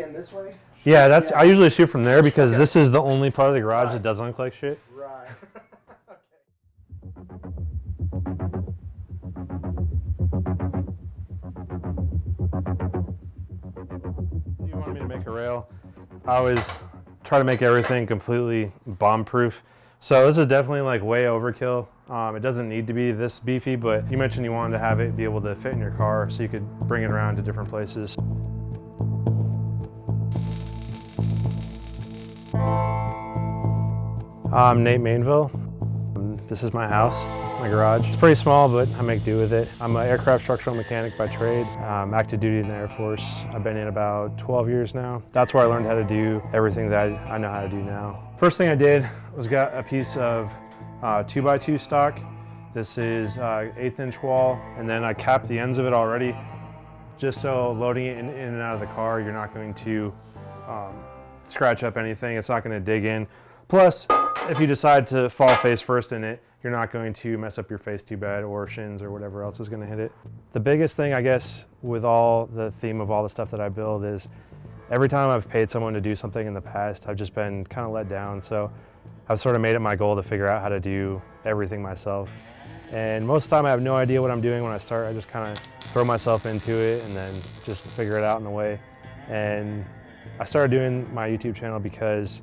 in this way? Yeah, that's. I usually shoot from there because this is the only part of the garage that doesn't look like shit. Right. You wanted me to make a rail. I always try to make everything completely bomb-proof. So this is definitely like way overkill. It doesn't need to be this beefy, but you mentioned you wanted to have it be able to fit in your car so you could bring it around to different places. I'm Nate Mainville. This is my house, my garage. It's pretty small, but I make do with it. I'm an aircraft structural mechanic by trade. I'm active duty in the Air Force. I've been in about 12 years now. That's where I learned how to do everything that I know how to do now. First thing I did was got a piece of 2x2 stock. This is 1/8 inch wall, and then I capped the ends of it already, just so loading it in and out of the car, you're not going to scratch up anything. It's not going to dig in. Plus, if you decide to fall face first in it, you're not going to mess up your face too bad, or shins or whatever else is going to hit it. The biggest thing, I guess, with all the theme of all the stuff that I build is every time I've paid someone to do something in the past, I've just been kind of let down. So I've sort of made it my goal to figure out how to do everything myself. And most of the time I have no idea what I'm doing when I start. I just kind of throw myself into it and then just figure it out in the way. And I started doing my YouTube channel because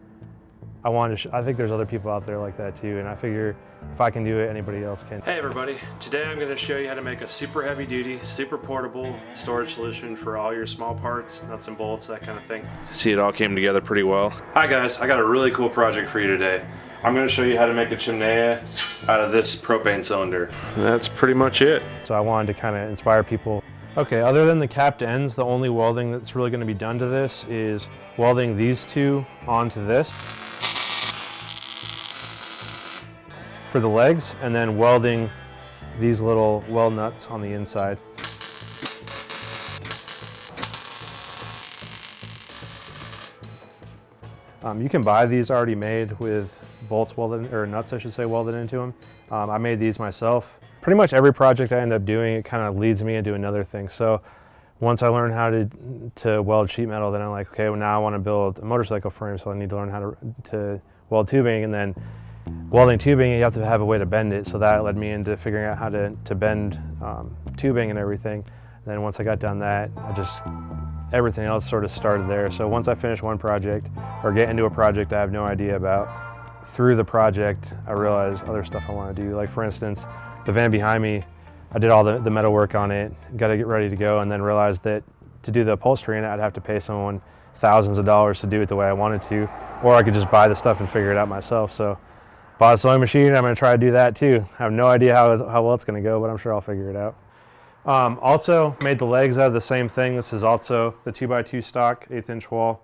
I wanted to I think there's other people out there like that too, and I figure if I can do it, anybody else can. Hey everybody, today I'm going to show you how to make a super heavy duty, super portable storage solution for all your small parts, nuts and bolts, that kind of thing. See, it all came together pretty well. Hi guys, I got a really cool project for you today. I'm going to show you how to make a chimney out of this propane cylinder. And that's pretty much it. So I wanted to kind of inspire people. Okay, other than the capped ends, the only welding that's really going to be done to this is welding these two onto this for the legs, and then welding these little weld nuts on the inside. You can buy these already made with bolts welded, or nuts I should say, welded into them. I made these myself. Pretty much every project I end up doing, it kind of leads me into another thing. So once I learned how to weld sheet metal, then I'm like, okay, well now I want to build a motorcycle frame, so I need to learn how to weld tubing, and then welding tubing, you have to have a way to bend it, so that led me into figuring out how to bend tubing and everything. And then once I got done that, everything else sort of started there. So once I finish one project or get into a project I have no idea about, through the project I realize other stuff I want to do. Like for instance, the van behind me, I did all the metal work on it, got to get ready to go, and then realized that to do the upholstery in it, I'd have to pay someone thousands of dollars to do it the way I wanted to, or I could just buy the stuff and figure it out myself. So bought a sewing machine. I'm going to try to do that too. I have no idea how well it's going to go, but I'm sure I'll figure it out. Also made the legs out of the same thing. This is also the 2x2 stock 1/8 inch wall.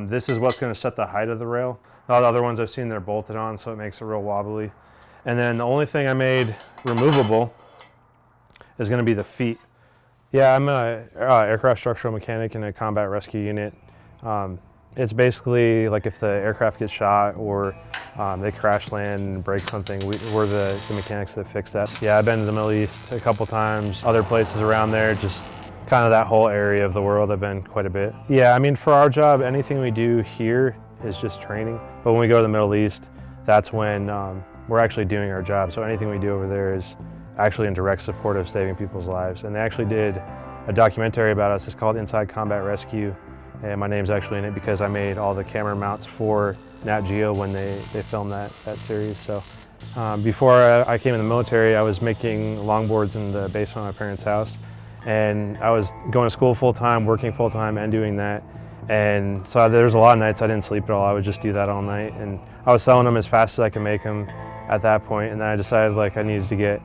This is what's going to set the height of the rail. All the other ones I've seen, they're bolted on, so it makes it real wobbly. And then the only thing I made removable is going to be the feet. Yeah, I'm an aircraft structural mechanic in a combat rescue unit. It's basically like if the aircraft gets shot or they crash land and break something, we're the mechanics that fix that. Yeah, I've been to the Middle East a couple times, other places around there, just kind of that whole area of the world I've been quite a bit. Yeah, I mean for our job, anything we do here is just training. But when we go to the Middle East, that's when we're actually doing our job. So anything we do over there is actually in direct support of saving people's lives. And they actually did a documentary about us. It's called Inside Combat Rescue. And my name's actually in it because I made all the camera mounts for Nat Geo when they filmed that series. So before I came in the military, I was making longboards in the basement of my parents' house. And I was going to school full-time, working full-time, and doing that. And so there's a lot of nights I didn't sleep at all. I would just do that all night. And I was selling them as fast as I could make them at that point. And then I decided like I needed to get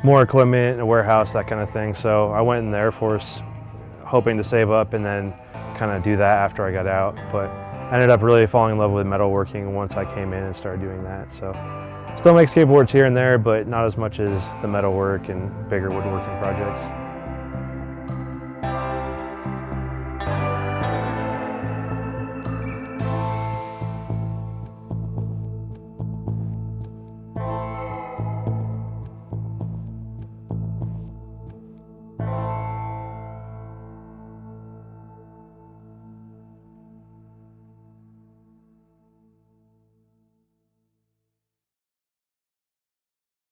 more equipment, a warehouse, that kind of thing. So I went in the Air Force hoping to save up and then kind of do that after I got out. But I ended up really falling in love with metalworking once I came in and started doing that. So still make skateboards here and there, but not as much as the metalwork and bigger woodworking projects.